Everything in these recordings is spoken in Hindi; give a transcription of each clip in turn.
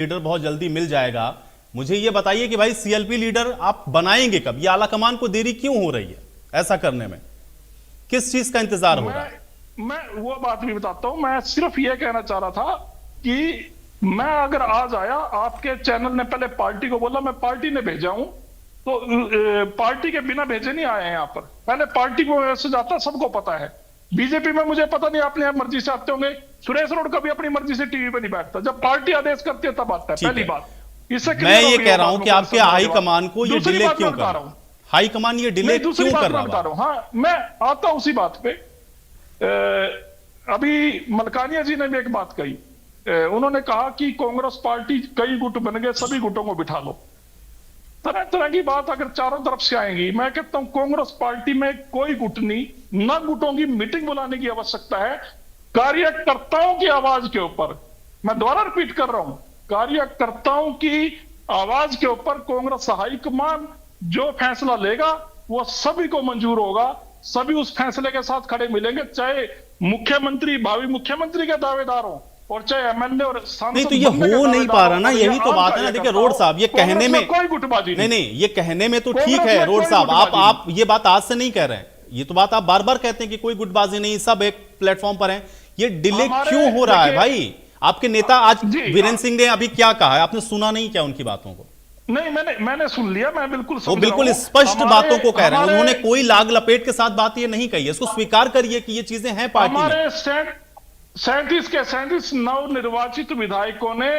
लीडर बहुत जल्दी मिल जाएगा। मुझे ये बताइए कि भाई सीएलपी लीडर आप बनाएंगे कब? ये आला कमान को देरी क्यों हो रही है ऐसा करने में? किस चीज का इंतजार हो रहा है? मैं वो बात भी बताता हूं। मैं सिर्फ ये कहना चाह रहा था कि मैं अगर आज आया, आपके चैनल ने पहले पार्टी को बोला, मैं पार्टी ने भेजा हूं, तो पार्टी के बिना भेजे नहीं आए हैं यहाँ पर। पहले पार्टी को मैसेज आता, सबको पता है। बीजेपी में मुझे पता नहीं, अपने मर्जी से आते होंगे। सुरेश रोड कभी अपनी मर्जी से टीवी पे नहीं बैठता, जब पार्टी आदेश करती है तब आता है। पहली बात इससे मैं ये कह रहा हूं कि आपके हाई कमान को ये डिले क्यों कर रहा हूं? हाई कमान ये डिले क्यों कर रहा है? हाँ, मैं आता हूं उसी बात पे। अभी मलकानिया जी ने भी एक बात कही। उन्होंने कहा कि कांग्रेस पार्टी कई गुट बन गए, सभी गुटों को बिठा लो। तरह तरह की बात अगर चारों तरफ से आएंगी, मैं कहता हूं कांग्रेस पार्टी में कोई गुट नहीं, न गुटों की मीटिंग बुलाने की आवश्यकता है। कार्यकर्ताओं की आवाज के ऊपर, मैं दोबारा रिपीट कर रहा हूं, कार्यकर्ताओं की आवाज के ऊपर कांग्रेस हाईकमान जो फैसला लेगा वो सभी को मंजूर होगा। सभी उस फैसले के साथ खड़े मिलेंगे, चाहे मुख्यमंत्री, भावी मुख्यमंत्री के दावेदार हो और चाहे एमएलए और सांसद। नहीं तो ये हो नहीं पा रहा ना, यही तो बात है ना। देखिए रोड साहब, ये कहने में कोई गुटबाजी नहीं, ये कहने में तो ठीक है रोड साहब, आप ये बात आज से नहीं कह रहे हैं, ये तो बात आप बार बार कहते हैं कि कोई गुटबाजी नहीं, सब एक प्लेटफॉर्म पर है। ये डिले क्यों हो रहा है भाई? आपके नेता आज वीरेंद्र सिंह ने अभी क्या कहा है, आपने सुना नहीं क्या उनकी बातों को? नहीं, मैंने सुन लिया, मैं बिल्कुल वो बिल्कुल स्पष्ट बातों को कह रहे हैं, उन्होंने कोई लाग लपेट के साथ बात ये नहीं कही है। इसको स्वीकार करिए कि ये चीजें हैं पार्टी में। हमारे 37 नव निर्वाचित विधायकों ने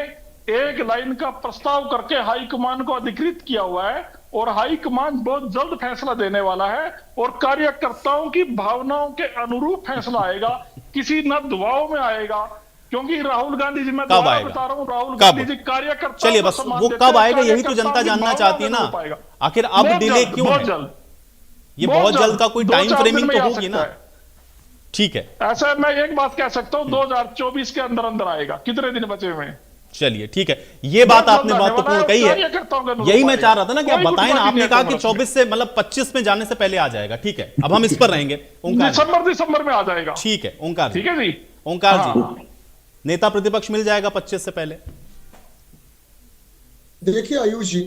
एक लाइन का प्रस्ताव करके हाईकमान को अधिकृत किया हुआ है और हाईकमान बहुत जल्द फैसला देने वाला है और कार्यकर्ताओं की भावनाओं के अनुरूप फैसला आएगा, किसी न दबाव में आएगा। क्योंकि राहुल गांधी जी, मैं बता रहा हूं, राहुल गांधी जी कार्यकर्ता, चलिए बस वो कब आएगा यही तो जनता जानना चाहती है ना। आखिर अब डिले क्यों है? ये बहुत जल्द का कोई टाइम फ्रेमिंग तो होगी ना। ठीक है, ऐसा मैं एक बात कह सकता हूं, 2024 के अंदर अंदर आएगा। कितने दिन बचे हुए हैं? चलिए ठीक है, ये बात आपने महत्वपूर्ण कही है, यही मैं चाह रहा था ना कि आप बताएं ना। आपने कहा कि 24 से मतलब 25 में जाने से पहले आ जाएगा। ठीक है, अब हम इस पर रहेंगे। दिसंबर में आ जाएगा। ठीक है ओंकार, ठीक है जी। ओंकार जी, नेता प्रतिपक्ष मिल जाएगा 25 से पहले? देखिए आयुष जी,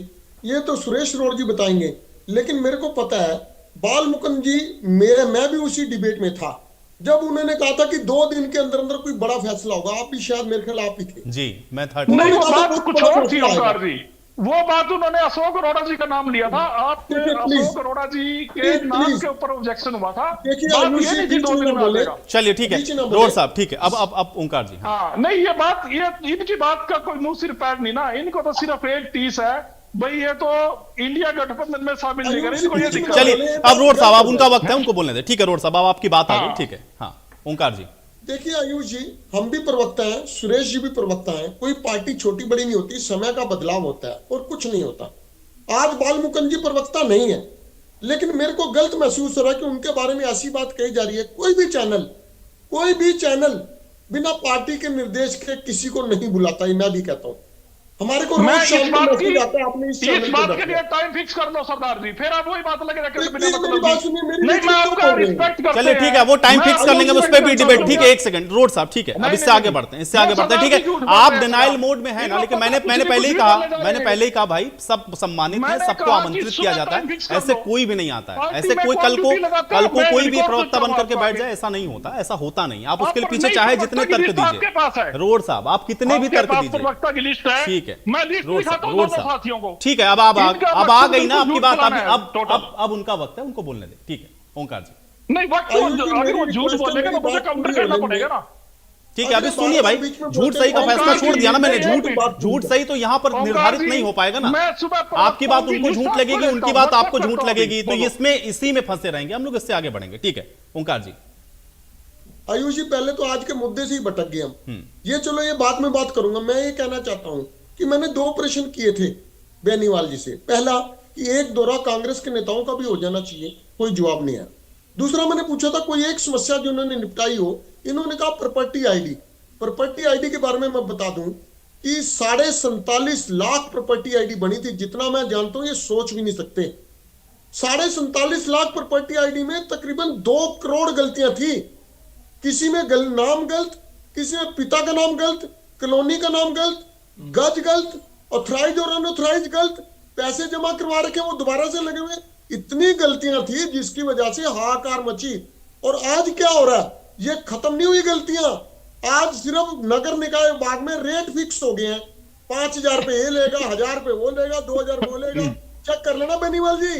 ये तो सुरेश रोड जी बताएंगे, लेकिन मेरे को पता है बाल मुकुंद जी, मैं भी उसी डिबेट में था जब उन्होंने कहा था कि 2 दिन के अंदर अंदर कोई बड़ा फैसला होगा। आप भी शायद, मेरे ख्याल आप ही थे जी, मैं था। नहीं, वो बात कुछ और थी ओंकार जी। वो बात उन्होंने अशोक अरोड़ा जी का नाम लिया था। आप अशोक अरोड़ा जी के नाम के ऊपर ऑब्जेक्शन हुआ था। चलिए ठीक है रोड साहब, ठीक है। अब ओंकार जी। हाँ, नहीं, ये बात, ये इनकी बात का कोई मुंह सिर पैर नहीं ना। इनको तो सिर्फ एक टीस है भाई, ये तो इंडिया गठबंधन में शामिल नहीं करे, इनको ये दिक्कत। चलिए अब रोड साहब, अब उनका वक्त है, उनको बोलने दे। ठीक है रोड साहब, अब आपकी बात आ गई। ठीक है, हाँ ओंकार जी। देखिए आयुष जी, हम भी प्रवक्ता हैं, सुरेश जी भी प्रवक्ता हैं। कोई पार्टी छोटी बड़ी नहीं होती, समय का बदलाव होता है और कुछ नहीं होता। आज बाल मुकुंद जी प्रवक्ता नहीं है, लेकिन मेरे को गलत महसूस हो रहा है कि उनके बारे में ऐसी बात कही जा रही है। कोई भी चैनल बिना पार्टी के निर्देश के किसी को नहीं बुलाता। मैं भी कहता हूँ, हमारे को रोज शाम को मैसेज आता है, आपने इस बात के लिए टाइम फिक्स कर लो सरदार जी, फिर आप वही बात लगे रखेंगे। चलिए ठीक है, वो टाइम फिक्स कर लेंगे, उस पर भी डिबेट। ठीक है, एक सेकंड रोड साहब, ठीक है, अब इससे आगे बढ़ते हैं, ठीक है। आप डिनाइल मोड में है ना, लेकिन मैंने पहले ही कहा भाई, सब सम्मानित है, सबको आमंत्रित किया जाता है, ऐसे कोई भी नहीं आता है। ऐसे कोई कल को कोई भी प्रवक्ता बनकर के बैठ जाए, ऐसा नहीं होता, ऐसा होता नहीं। आप उसके लिए पीछे चाहे जितने तर्क दीजिए रोड साहब, आप कितने भी तर्क दीजिए। ठीक है, ठीक है, अब आ गई ना आपकी बात। अब उनका वक्त है, उनको बोलने दे। ठीक है ओंकार जी। नहीं, वक्त अगर वो झूठ बोलेगा तो मुझे काउंटर करना पड़ेगा ना। ठीक है, अभी सुनिए भाई, झूठ सही का फैसला छोड़ दिया ना मैंने। झूठ सही तो यहाँ पर निर्धारित नहीं हो पाएगा ना। आपकी बात उनको झूठ लगेगी, उनकी बात आपको झूठ लगेगी, तो इसी में फंसे रहेंगे हम लोग। इससे आगे बढ़ेंगे। ठीक है ओंकार जी। आयुष जी, पहले तो आज के मुद्दे से ही भटक गए हम। ये चलो, ये बात में बात करूंगा। मैं ये कहना चाहता हूं कि मैंने 2 प्रश्न किए थे बेनीवाल जी से। पहला कि एक दौरा कांग्रेस के नेताओं का भी हो जाना चाहिए, कोई जवाब नहीं आया। दूसरा मैंने पूछा था कोई एक समस्या जो उन्होंने निपटाई हो। इन्होंने कहा प्रॉपर्टी आईडी के बारे में मैं बता दूं कि 47.5 लाख प्रॉपर्टी आईडी बनी थी। जितना मैं जानता हूं, ये सोच भी नहीं सकते। 47.5 लाख प्रॉपर्टी आईडी में तकरीबन 2 करोड़ गलतियां थी। किसी में नाम गलत, किसी में पिता का नाम गलत, कॉलोनी का नाम गलत, गज गलत, ऑथराइज और अनऑथराइज गलत, पैसे जमा करवा रखे वो दोबारा से लगे हुए, इतनी गलतियां थी जिसकी वजह से हाहाकार मची। और आज क्या हो रहा है, ये खत्म नहीं हुई गलतियां। आज सिर्फ नगर निकाय विभाग में रेट फिक्स हो गए हैं, 5,000 रुपए ये लेगा, 1,000 रुपए वो लेगा, 2,000 वो लेगा। चेक कर लेना बेनीवाल जी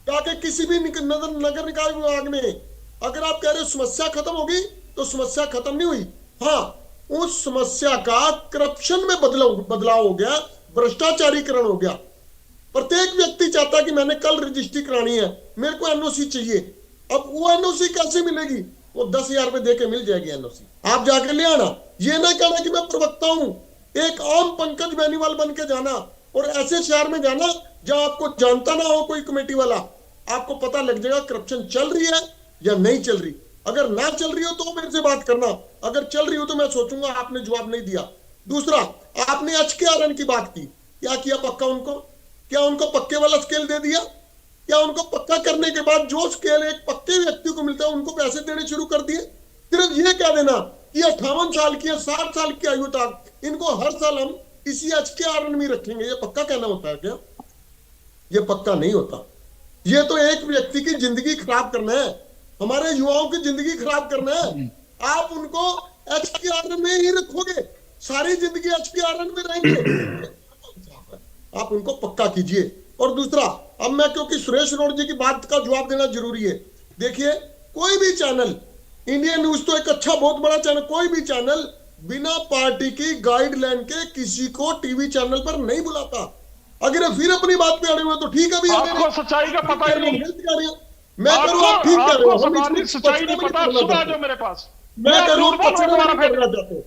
जाके किसी भी नगर निकाय विभाग में। अगर आप कह रहे हो समस्या खत्म होगी, तो समस्या खत्म नहीं हुई। हाँ, उस समस्या का करप्शन में बदलाव हो गया, भ्रष्टाचारीकरण हो गया। प्रत्येक व्यक्ति चाहता कि मैंने कल रजिस्ट्री करानी है, मेरे को एनओसी चाहिए। अब वो एनओसी कैसे मिलेगी? वो 10,000 रुपए देके मिल जाएगी एनओसी, आप जाके ले आना। ये ना कहना कि मैं प्रवक्ता हूं, एक आम पंकज बेनीवाल बन के जाना और ऐसे शहर में जाना जहां आपको जानता ना हो कोई कमेटी वाला, आपको पता लग जाएगा करप्शन चल रही है या नहीं चल रही। अगर ना चल रही हो तो मेरे से बात करना, अगर चल रही हो तो मैं सोचूंगा आपने जवाब नहीं दिया। दूसरा, आपने HKRN की बात की, क्या किया पक्का उनको? क्या उनको पक्के वाला स्केल दे दिया? क्या उनको पक्का करने के बाद जो स्केल एक पक्के व्यक्ति को मिलता है उनको पैसे देने शुरू कर दिए? सिर्फ ये कह देना कि 58 साल की या 60 साल की आयु तक इनको हर साल हम इसी HKRN में रखेंगे, ये पक्का कहना होता है क्या? ये पक्का नहीं होता। ये तो एक व्यक्ति की जिंदगी खराब करना है, हमारे युवाओं की जिंदगी खराब करना है। आप उनको HKRN में ही रखोगे, सारी जिंदगी HKRN में रहेंगे। आप उनको पक्का कीजिए। और दूसरा, अब मैं क्योंकि सुरेश रोड जी की बात का जवाब देना जरूरी है। देखिए, कोई भी चैनल, इंडिया न्यूज तो एक अच्छा बहुत बड़ा चैनल, कोई भी चैनल बिना पार्टी की गाइडलाइन के किसी को टीवी चैनल पर नहीं बुलाता। अगर फिर अपनी बात पे अड़े हुए तो ठीक है भी, आपको सच्चाई का पता ही नहीं। मैं करूँ, आप ठीक कह रहे हो, सच्चाई नहीं पता, सुना जो मेरे पास। मैं करूँ करना चाहते हो।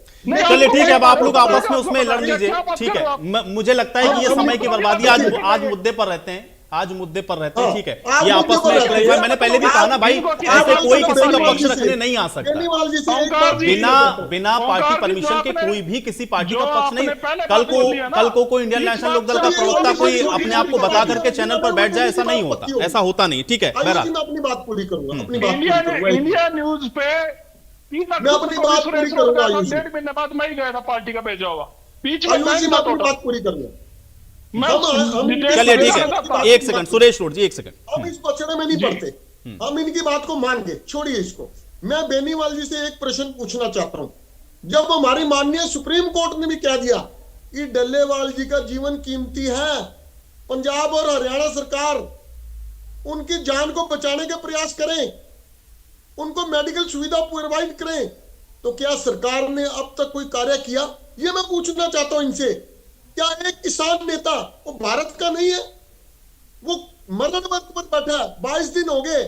चलिए ठीक है, अब आप लोग आपस में उसमें लड़ लीजिए, ठीक है। मुझे लगता है कि ये समय की बर्बादी आज मुद्दे पर रहते हैं, आज मुद्दे पर रहते हैं, ठीक है। ये आपस में क्लैरिफाई, मैंने पहले भी कहा ना भाई, ऐसे कोई किसी का पक्ष रखने नहीं आ सकता। बिना पार्टी परमिशन के कोई भी किसी पार्टी का पक्ष नहीं। कल को कोई इंडियन नेशनल लोकदल का प्रवक्ता कोई अपने आप को बता करके चैनल पर बैठ जाए, ऐसा नहीं होता, ऐसा होता नहीं, ठीक है। बहरहाल मैं अपनी बात पूरी करूंगा, इंडिया न्यूज पे मैं अपनी बात पूरी करूंगा। 1.5 महीने बाद मैं ही गया था पार्टी का भेजा हुआ, बीच में बात पूरी करूंगा। चलिए ठीक है, एक सेकंड सुरेश रोड जी, एक सेकंड। हम इस पचड़े में नहीं पड़ते, हम इनकी बात को मान गए, छोड़िए इसको। मैं बेनीवाल जी से एक प्रश्न पूछना चाहता हूं। जब हमारी माननीय सुप्रीम कोर्ट ने भी कह दिया कि डल्लेवाल जी का जीवन कीमती है, पंजाब और हरियाणा सरकार उनकी जान को बचाने के प्रयास करें, उनको मेडिकल सुविधा प्रोवाइड करें, तो क्या सरकार ने अब तक कोई कार्य किया? ये मैं पूछना चाहता हूं इनसे। क्या एक किसान नेता, वो भारत का नहीं है, वो मरण वक्त पर बैठा है, 22 दिन हो गए।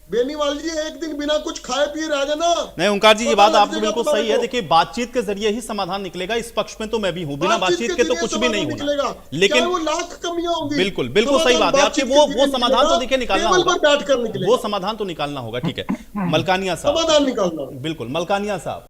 बेनीवाल जी एक दिन बिना कुछ खाए पिए रह जाना। नहीं ओंकार जी, ये बात आपकी बिल्कुल सही है। देखिए, बातचीत के जरिए ही समाधान निकलेगा, इस पक्ष में तो मैं भी हूं, बिना बातचीत के तो कुछ भी नहीं होना। लेकिन वो लाख कमियां होंगी, बिल्कुल बिल्कुल सही बात है आपकी। वो समाधान तो देखिए निकालना होगा, बैठ कर निकलेगा, वो समाधान तो निकालना होगा, ठीक है। मलकानिया साहब, समाधान निकालना, बिल्कुल मलकानिया साहब।